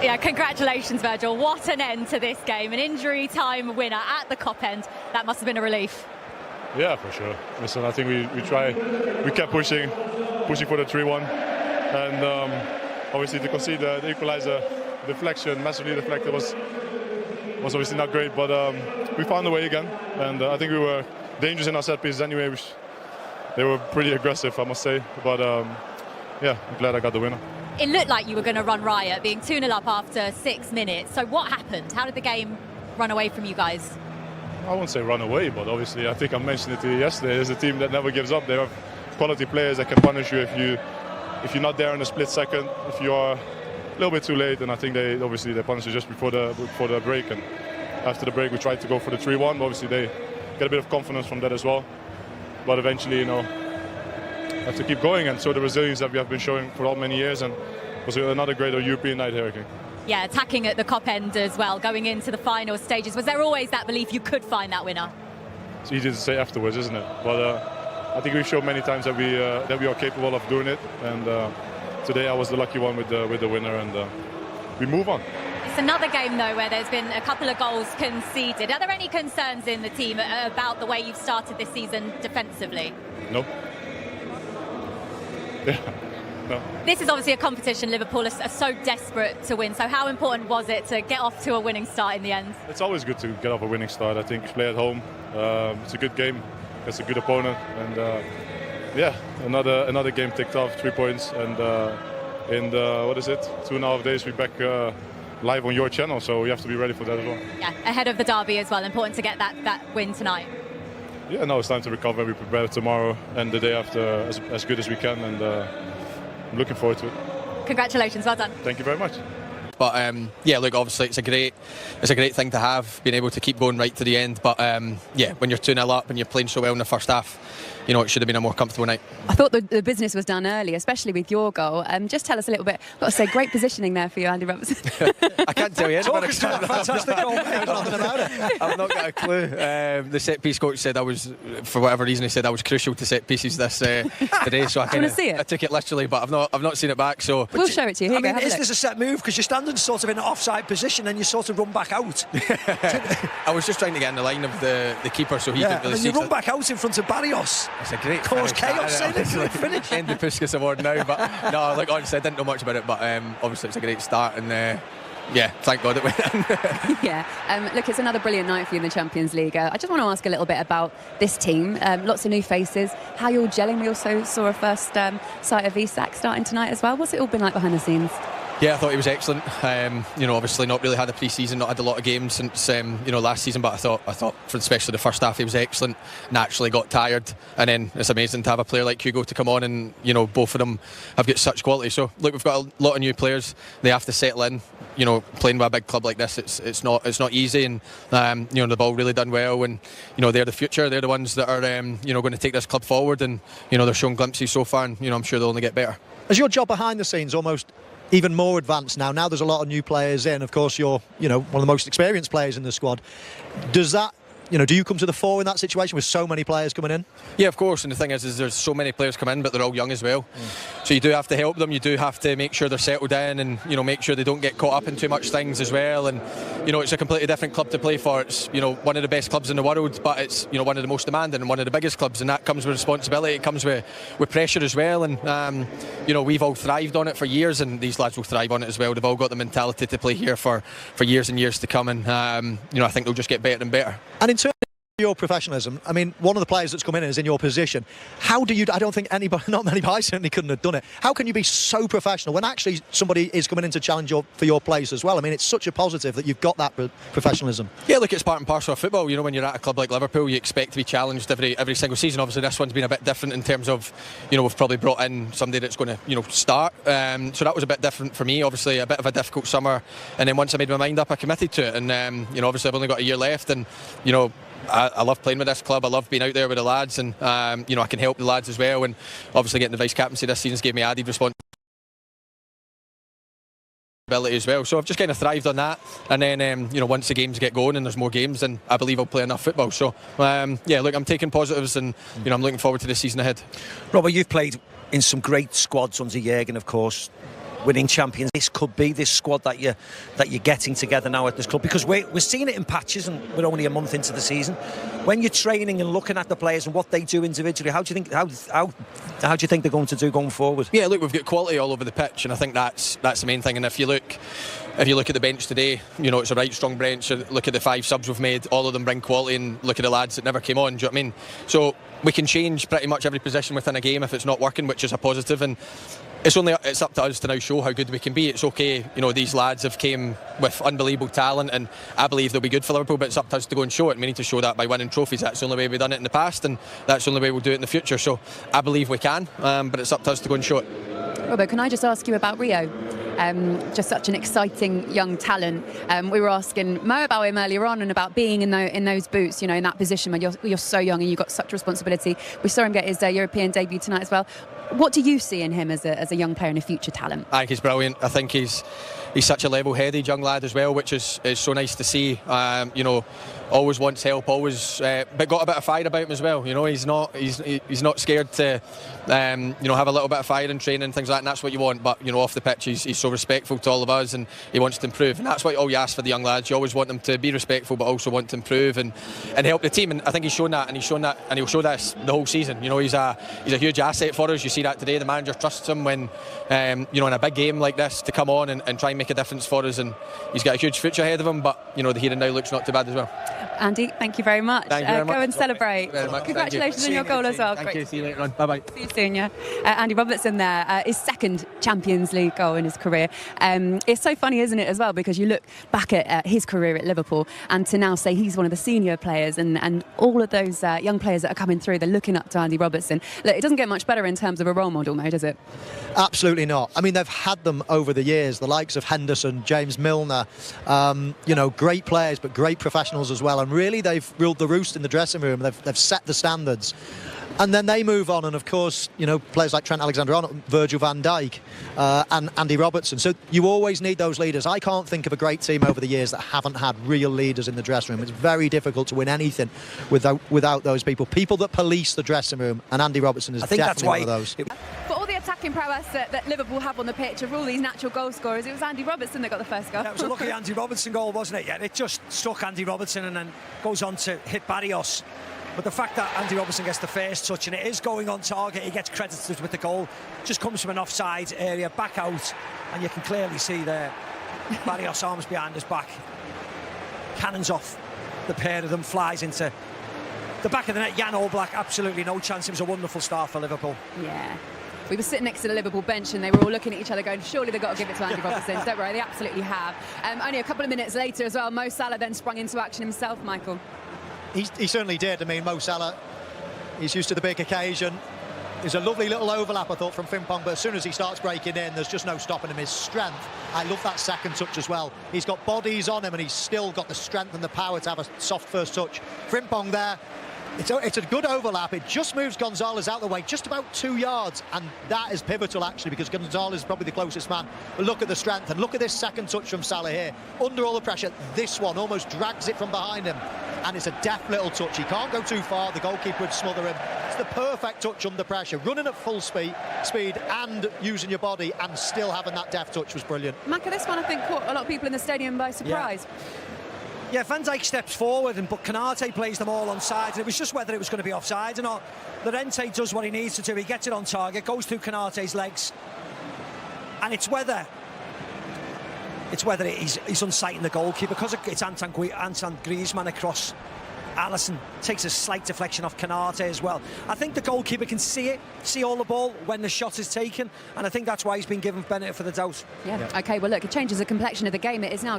Yeah, congratulations, Virgil. What an end to this game. An injury time winner at the Kop end. That must have been a relief. Yeah, for sure. Listen, I think we kept pushing for the 3-1. And obviously to concede the equalizer, deflection, massively deflected, was obviously not great. But we found a way again. And I think we were dangerous in our set pieces anyway. They were pretty aggressive, I must say. But yeah, I'm glad I got the winner. It looked like you were going to run riot, being 2-0 up after 6 minutes. So what happened? How did the game run away from you guys? I won't say run away, but obviously I think I mentioned it to you yesterday. There's a team that never gives up. They have quality players that can punish you if you're not there in a split second, if you are a little bit too late. And I think they punish you just before the break. And after the break, we tried to go for the 3-1. Obviously, they get a bit of confidence from that as well. But eventually, have to keep going and show the resilience that we have been showing for all many years, and it was another great European night here again. Yeah, attacking at the Kop end as well, going into the final stages. Was there always that belief you could find that winner? It's easy to say afterwards, isn't it? But I think we've shown many times that we are capable of doing it, and today I was the lucky one with the winner, and we move on. It's another game though where there's been a couple of goals conceded. Are there any concerns in the team about the way you've started this season defensively? No. Yeah, no. This is obviously a competition Liverpool are so desperate to win. So how important was it to get off to a winning start in the end? It's always good to get off a winning start. I think play at home. It's a good game. It's a good opponent, and yeah, another game ticked off. 3 points, and in what is it? 2.5 days we're back live on your channel. So we have to be ready for that as well. Yeah, ahead of the derby as well. Important to get that win tonight. Yeah, no, it's time to recover. We prepare tomorrow and the day after as good as we can, and I'm looking forward to it. Congratulations, well done. Thank you very much. But yeah, look, obviously it's a great thing to have, being able to keep going right to the end. But yeah, when you're 2-0 up and you're playing so well in the first half, it should have been a more comfortable night. I thought the business was done early, especially with your goal. Just tell us a little bit. I've got to say, great positioning there for you, Andy Robertson. I can't tell you anything. Fantastic goal, I've not got a clue. The set piece coach said for whatever reason, he said I was crucial to set pieces this today. So I took it literally, but I've not seen it back. So we'll show it to you. Here I mean, is this a set move? Because you're standing sort of in an offside position and you sort of run back out. I was just trying to get in the line of the keeper, so he didn't really see it. You run back out in front of Barrios. It's a great cause chaos in it. Finish. End the Puskas Award now, but no, like honestly, I didn't know much about it, but obviously it's a great start, and yeah, thank God it went in. Yeah, look, it's another brilliant night for you in the Champions League. I just want to ask a little bit about this team. Lots of new faces. How you're gelling. We also saw a first sight of Isak starting tonight as well. What's it all been like behind the scenes? Yeah, I thought he was excellent. Obviously not really had a pre-season, not had a lot of games since last season, but I thought for especially the first half he was excellent. Naturally got tired, and then it's amazing to have a player like Hugo to come on, and both of them have got such quality. So look, we've got a lot of new players. They have to settle in. Playing with a big club like this, it's not easy, and they've all really done well, and they're the future. They're the ones that are going to take this club forward, and they're showing glimpses so far, and I'm sure they'll only get better. Is your job behind the scenes almost even more advanced now? Now there's a lot of new players in. Of course, you're one of the most experienced players in the squad. Does that do you come to the fore in that situation with so many players coming in? Yeah, of course, and the thing is there's so many players come in, but they're all young as well. So you do have to help them, you do have to make sure they're settled in, and make sure they don't get caught up in too much things as well. And it's a completely different club to play for. It's one of the best clubs in the world, but it's one of the most demanding and one of the biggest clubs, and that comes with responsibility. It comes with pressure as well, and we've all thrived on it for years, and these lads will thrive on it as well. They've all got the mentality to play here for years and years to come, and I think they'll just get better and better. And in terms of your professionalism, I mean, one of the players that's come in is in your position. How do you? I don't think anybody, not many guys certainly couldn't have done it. How can you be so professional when actually somebody is coming in to challenge for your place as well? I mean, it's such a positive that you've got that professionalism. Yeah, look, it's part and parcel of football. When you're at a club like Liverpool, you expect to be challenged every single season. Obviously, this one's been a bit different in terms of, we've probably brought in somebody that's going to, start. So that was a bit different for me. Obviously, a bit of a difficult summer, and then once I made my mind up, I committed to it. And obviously, I've only got a year left, and I love playing with this club. I love being out there with the lads, and I can help the lads as well. And obviously getting the vice captaincy this season gave me added responsibility as well. So I've just kind of thrived on that. And then once the games get going and there's more games, then I believe I'll play enough football. So yeah, look, I'm taking positives, and I'm looking forward to the season ahead. Robert, you've played in some great squads under Jurgen, of course. winning champions. This could be this squad that you're getting together now at this club, because we're seeing it in patches, and we're only a month into the season. When you're training and looking at the players and what they do individually, how do you think they're going to do going forward? Yeah, look, we've got quality all over the pitch, and I think that's the main thing. And if you look at the bench today, it's a right strong bench. Look at the 5 subs we've made, all of them bring quality, and look at the lads that never came on. Do you know what I mean? So we can change pretty much every position within a game if it's not working, which is a positive. And it's up to us to now show how good we can be. It's okay, these lads have came with unbelievable talent, and I believe they'll be good for Liverpool, but it's up to us to go and show it. And we need to show that by winning trophies. That's the only way we've done it in the past, and that's the only way we'll do it in the future. So I believe we can, but it's up to us to go and show it. Robert, can I just ask you about Rio? Just such an exciting young talent. We were asking Mo about him earlier on, and about being in those boots, in that position when you're so young and you've got such responsibility. We saw him get his European debut tonight as well. What do you see in him as a young player and a future talent? I think he's brilliant. I think he's such a level-headed young lad as well, which is so nice to see. Always wants help, always, but got a bit of fire about him as well. He's not scared to, have a little bit of fire in training and things like that. And that's what you want. But off the pitch, he's so respectful to all of us, and he wants to improve. And that's what all you ask for the young lads. You always want them to be respectful, but also want to improve and help the team. And I think he's shown that, and he'll show that the whole season. He's a huge asset for us. You see that today. The manager trusts him when, in a big game like this, to come on and try and make a difference for us. And he's got a huge future ahead of him. But the here and now looks not too bad as well. Andy, thank you very much. Thank you very much. Go and celebrate. Congratulations on your goal as well. Thank you. See you later on. Bye-bye. See you soon, yeah. Andy Robertson there, his second Champions League goal in his career. It's so funny, isn't it, as well, because you look back at his career at Liverpool, and to now say he's one of the senior players, and all of those young players that are coming through, they're looking up to Andy Robertson. Look, it doesn't get much better in terms of a role model, Mo, does it? Absolutely not. I mean, they've had them over the years, the likes of Henderson, James Milner, great players, but great professionals as well. And really, they've ruled the roost in the dressing room. They've set the standards. And then they move on, and of course, players like Trent Alexander-Arnold, Virgil van Dijk, and Andy Robertson. So you always need those leaders. I can't think of a great team over the years that haven't had real leaders in the dressing room. It's very difficult to win anything without those people that police the dressing room, and Andy Robertson is definitely one of those. For all the attacking prowess that Liverpool have on the pitch, of all these natural goal scorers, it was Andy Robertson that got the first goal. That was a lucky Andy Robertson goal, wasn't it? Yeah, it just struck Andy Robertson and then goes on to hit Barrios. But the fact that Andy Robertson gets the first touch, and it is going on target, he gets credited with the goal, just comes from an offside area, back out, and you can clearly see there, Barrios' arms behind his back, cannons off, the pair of them, flies into the back of the net. Jan Oblak, absolutely no chance. It was a wonderful start for Liverpool. Yeah. We were sitting next to the Liverpool bench, and they were all looking at each other going, surely they've got to give it to Andy Robertson. Don't worry, they absolutely have. Only a couple of minutes later as well, Mo Salah then sprung into action himself, Michael. He certainly did. I mean, Mo Salah, he's used to the big occasion. There's a lovely little overlap, I thought, from Frimpong, but as soon as he starts breaking in, there's just no stopping him. His strength, I love that second touch as well. He's got bodies on him, and he's still got the strength and the power to have a soft first touch. Frimpong there, it's a good overlap. It just moves Gonzalez out of the way, just about 2 yards, and that is pivotal, actually, because Gonzalez is probably the closest man. But look at the strength, and look at this second touch from Salah here. Under all the pressure, this one almost drags it from behind him, and it's a deft little touch. He can't go too far. The goalkeeper would smother him. It's the perfect touch under pressure. Running at full speed and using your body and still having that deft touch was brilliant. Maka, this one I think caught a lot of people in the stadium by surprise. Yeah, Van Dijk steps forward, but Konate plays them all on side, and it was just whether it was going to be offside or not. Llorente does what he needs to do. He gets it on target, goes through Konate's legs, and it's whether he's unsighting the goalkeeper, because it's Antoine Griezmann across. Alisson takes a slight deflection off Konate as well. I think the goalkeeper can see all the ball when the shot is taken, and I think that's why he's been given benefit for the doubt. Yeah. OK, well, look, it changes the complexion of the game. It is now